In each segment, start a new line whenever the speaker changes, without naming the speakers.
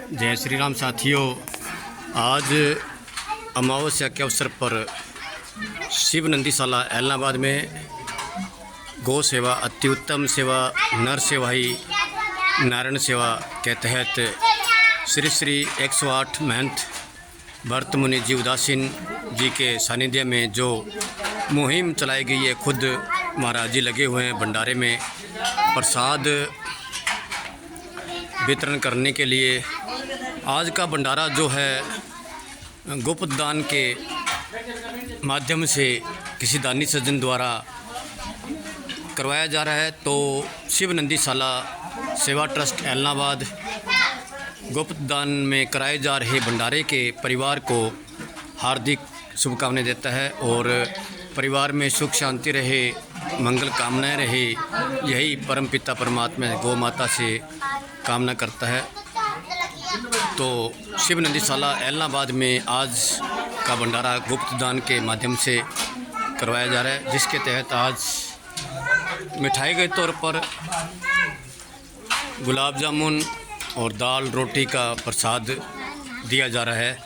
जय श्री राम साथियों। आज अमावस्या के अवसर पर शिव नंदीशाला ऐलनाबाद में गौ सेवा, अति उत्तम सेवा, नर सेवा ही नारायण सेवा के तहत श्री श्री 108 महंत भरत मुनि जी उदासीन जी के सानिध्य में जो मुहिम चलाई गई है, खुद महाराज जी लगे हुए हैं भंडारे में प्रसाद वितरण करने के लिए। आज का भंडारा जो है गुप्त दान के माध्यम से किसी दानी सज्जन द्वारा करवाया जा रहा है। तो शिव नंदीशाला सेवा ट्रस्ट ऐलनाबाद गुप्त दान में कराए जा रहे भंडारे के परिवार को हार्दिक शुभकामनाएं देता है और परिवार में सुख शांति रहे, मंगल कामनाएं रहे, यही परमपिता परमात्मा गौ माता से कामना करता है। तो शिव नंदीशाला ऐलनाबाद में आज का भंडारा गुप्त दान के माध्यम से करवाया जा रहा है, जिसके तहत आज मिठाई के तौर पर गुलाब जामुन और दाल रोटी का प्रसाद दिया जा रहा है,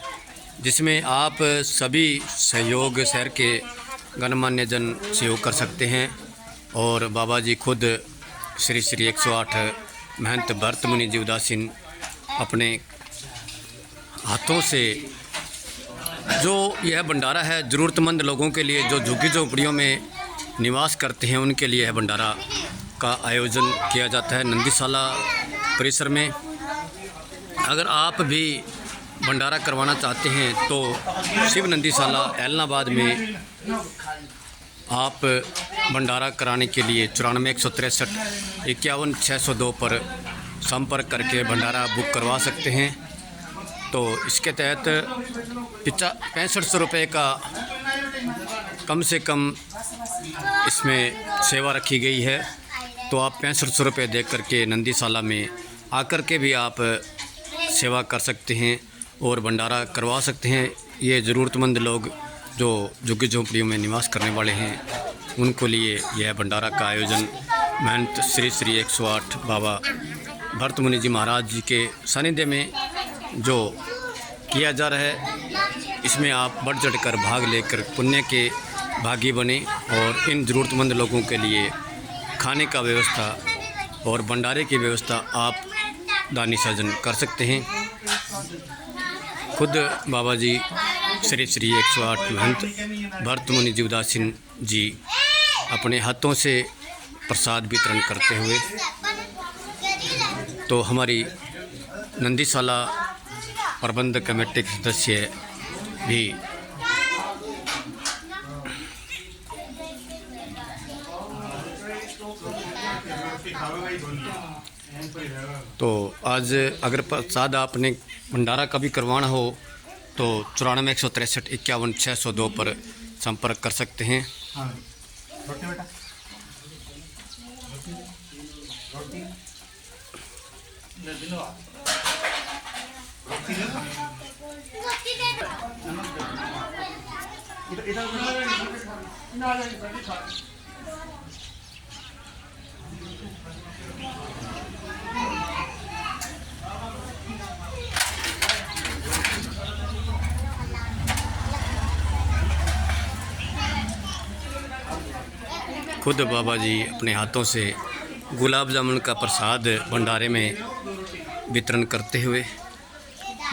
जिसमें आप सभी सहयोग शहर के गणमान्य जन सहयोग कर सकते हैं। और बाबा जी खुद श्री श्री 108 महंत भरत मुनि जी उदासीन अपने हाथों से जो यह भंडारा है ज़रूरतमंद लोगों के लिए, जो झुग्गी झोंपड़ियों में निवास करते हैं, उनके लिए यह भंडारा का आयोजन किया जाता है नंदीशाला परिसर में। अगर आप भी भंडारा करवाना चाहते हैं तो शिव नंदीशाला ऐलनाबाद में आप भंडारा कराने के लिए 94 163 51 602 पर संपर्क करके भंडारा बुक करवा सकते हैं। तो इसके तहत 6500 रुपये का कम से कम इसमें सेवा रखी गई है। तो आप 6500 रुपये दे करके नंदीशाला में आकर के भी आप सेवा कर सकते हैं और भंडारा करवा सकते हैं। ये ज़रूरतमंद लोग जो झुग्गी झोंपड़ियों में निवास करने वाले हैं, उनको लिए यह भंडारा का आयोजन महंत श्री श्री 108 बाबा भरत मुनि जी महाराज जी के सानिध्य में जो किया जा रहा है, इसमें आप बढ़ चढ़ कर भाग लेकर पुण्य के भागी बने और इन ज़रूरतमंद लोगों के लिए खाने का व्यवस्था और भंडारे की व्यवस्था आप दानी सज्जन कर सकते हैं। खुद बाबा जी श्री श्री 108 महंत भरत मुनि जी उदासीन जी अपने हाथों से प्रसाद वितरण करते हुए, तो हमारी नंदीशाला प्रबंधक कमेटी के सदस्य भी तो आज अगर प्रसाद आपने भंडारा का भी करवाना हो तो 94 163 51 602 पर संपर्क कर सकते हैं। खुद बाबा जी अपने हाथों से गुलाब जामुन का प्रसाद भंडारे में वितरण करते हुए,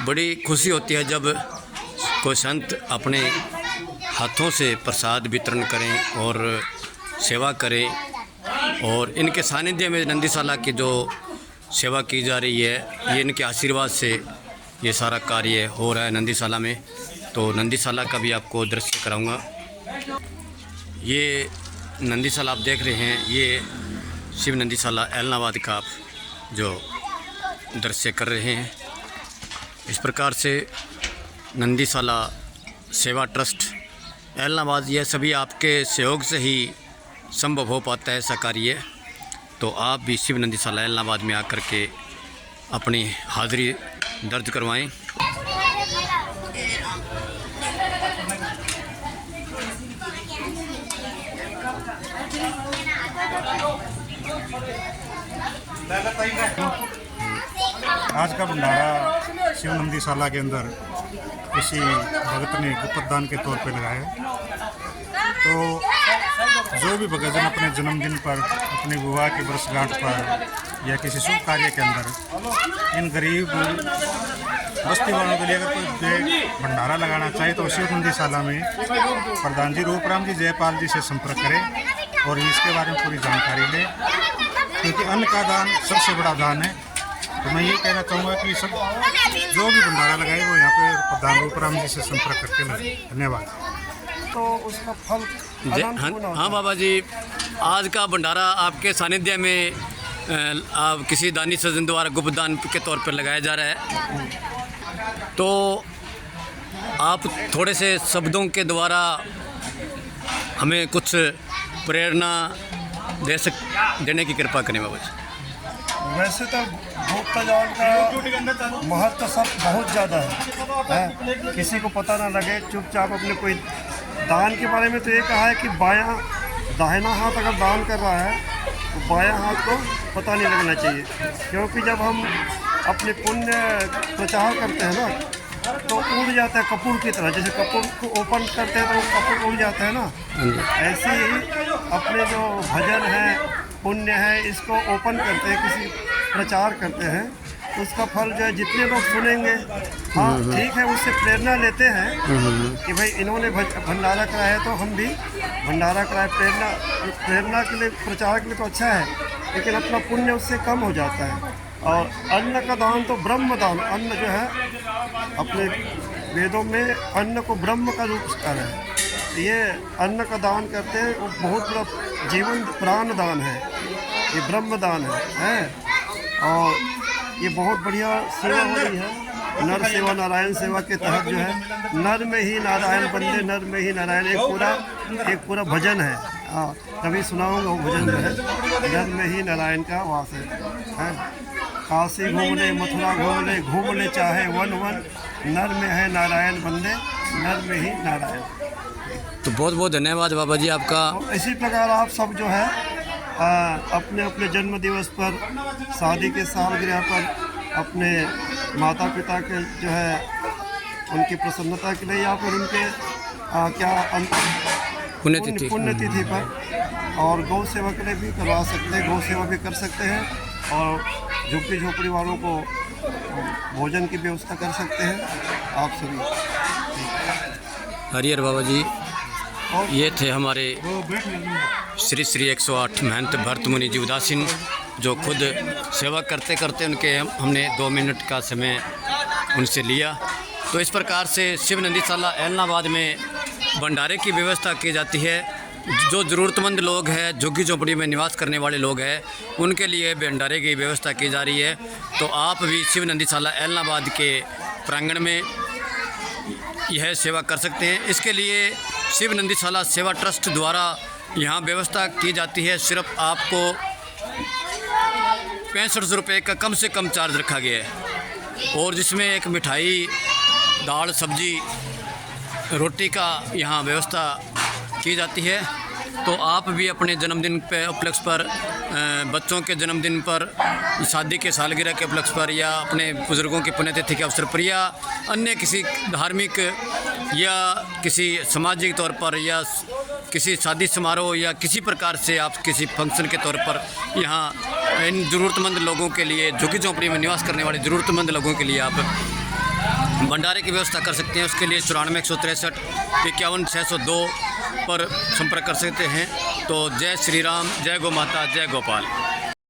बड़ी खुशी होती है जब कोई संत अपने हाथों से प्रसाद वितरण करें और सेवा करें। और इनके सानिध्य में नंदीशाला की जो सेवा की जा रही है, ये इनके आशीर्वाद से ये सारा कार्य हो रहा है नंदीशाला में। तो नंदीशाला का भी आपको दृश्य कराऊंगा। ये नंदीशाला आप देख रहे हैं, ये शिव नंदीशाला ऐलनाबाद का आप जो दृश्य कर रहे हैं। इस प्रकार से नंदीशाला सेवा ट्रस्ट ऐलनाबाद, यह सभी आपके सहयोग से ही संभव हो पाता है ऐसा कार्य। तो आप भी शिव नंदीशाला ऐलनाबाद में आकर के अपनी हाज़िरी दर्ज करवाएं।
आज का भंडारा शिव नंदीशाला के अंदर किसी भगत ने गुप्तदान के तौर पे लगाया। तो जो भी भगतजन अपने जन्मदिन पर, अपने विवाह की वर्षगांठ पर या किसी शुभ कार्य के अंदर इन गरीब बस्ती वालों के लिए अगर कोई भंडारा लगाना चाहे तो शिव नंदीशाला में प्रधान जी रूपराम जी जयपाल जी से संपर्क करें और इसके बारे में पूरी जानकारी लें, क्योंकि अन्न का दान सबसे बड़ा दान है। तो मैं ये कहना चाहूँगा कि सब जो भी भंडारा लगाए वो यहाँ पे प्रधान रूपराम जी से संपर्क करके लगाए। धन्यवाद।
तो उसका फल
हाँ बाबा जी, आज का भंडारा आपके सानिध्य में आप किसी दानी सज्जन द्वारा गुप्तदान के तौर पर लगाया जा रहा है, तो आप थोड़े से शब्दों के द्वारा हमें कुछ प्रेरणा देने की कृपा करें बाबा जी।
वैसे तो गुप्तदान का महत्व सब बहुत ज़्यादा है, किसी को पता ना लगे, चुपचाप अपने कोई दान के बारे में तो ये कहा है कि दाहिना हाथ अगर दान कर रहा है तो बायां हाथ को पता नहीं लगना चाहिए, क्योंकि जब हम अपने पुण्य प्रचार करते हैं ना तो उड़ जाता है कपूर की तरह। जैसे कपूर को ओपन करते हैं तो कपूर उड़ जाता है ना, ऐसे ही अपने जो भजन है, पुण्य है, इसको ओपन करते हैं, किसी प्रचार करते हैं, उसका फल जो है जितने लोग सुनेंगे, हाँ ठीक है, उससे प्रेरणा लेते हैं कि भाई इन्होंने भंडारा कराया है तो हम भी भंडारा कराए। प्रेरणा के लिए, प्रचार के लिए तो अच्छा है, लेकिन अपना पुण्य उससे कम हो जाता है। और अन्न का दान तो ब्रह्म दान, अन्न जो है अपने वेदों में अन्न को ब्रह्म का रूप कहा है। ये अन्न का दान करते हैं, वो बहुत बड़ा जीवन प्राण दान है, ये ब्रह्म दान है। और ये बहुत बढ़िया सेवा हो रही है, नर सेवा नारायण सेवा के तहत जो है नर में ही नारायण बंदे, नर में ही नारायण, एक पूरा भजन है। हाँ, कभी सुनाऊंगा वो भजन जो है, नर में ही नारायण का वास है। काशी घूम ले, मथुरा घूम ले चाहे वन वन, नर में है नारायण बंदे, नर में ही नारायण।
तो बहुत बहुत धन्यवाद बाबा जी आपका।
इसी प्रकार आप सब जो है अपने अपने जन्म दिवस पर, शादी के सालगिरह पर, अपने माता पिता के जो है उनकी प्रसन्नता के लिए या फिर उनके पुण्यतिथि पर, और गौ सेवा के लिए भी करवा सकते हैं, गौ सेवा भी कर सकते हैं, और झुग्गी झोपड़ी वालों को भोजन की व्यवस्था कर सकते हैं आप सभी।
हरिहर बाबा जी, ये थे हमारे श्री श्री 108 महंत भरत मुनि जी उदासीन, जो खुद सेवा करते करते हमने 2 मिनट का समय उनसे लिया। तो इस प्रकार से शिव नंदीशाला ऐलनाबाद में भंडारे की व्यवस्था की जाती है। जो ज़रूरतमंद लोग हैं, झुग्गी झोपड़ी में निवास करने वाले लोग हैं, उनके लिए भंडारे की व्यवस्था की जा रही है। तो आप भी शिव नंदीशाला ऐलनाबाद के प्रांगण में यह सेवा कर सकते हैं। इसके लिए शिव नंदीशाला सेवा ट्रस्ट द्वारा यहाँ व्यवस्था की जाती है। सिर्फ आपको 65 रुपये का कम से कम चार्ज रखा गया है, और जिसमें एक मिठाई, दाल, सब्जी, रोटी का यहाँ व्यवस्था की जाती है। तो आप भी अपने जन्मदिन पे उपलक्ष्य पर, बच्चों के जन्मदिन पर, शादी के सालगिरह के उपलक्ष्य पर, या अपने बुज़ुर्गों की पुण्यतिथि के अवसर पर, या अन्य किसी धार्मिक या किसी सामाजिक तौर पर, या किसी शादी समारोह, या किसी प्रकार से आप किसी फंक्शन के तौर पर यहाँ इन ज़रूरतमंद लोगों के लिए, झुग्गी झोंपड़ी में निवास करने वाले ज़रूरतमंद लोगों के लिए आप भंडारे की व्यवस्था कर सकते हैं। उसके लिए 94 163 51 602 पर संपर्क कर सकते हैं। तो जय श्री राम, जय गौ माता, जय गोपाल।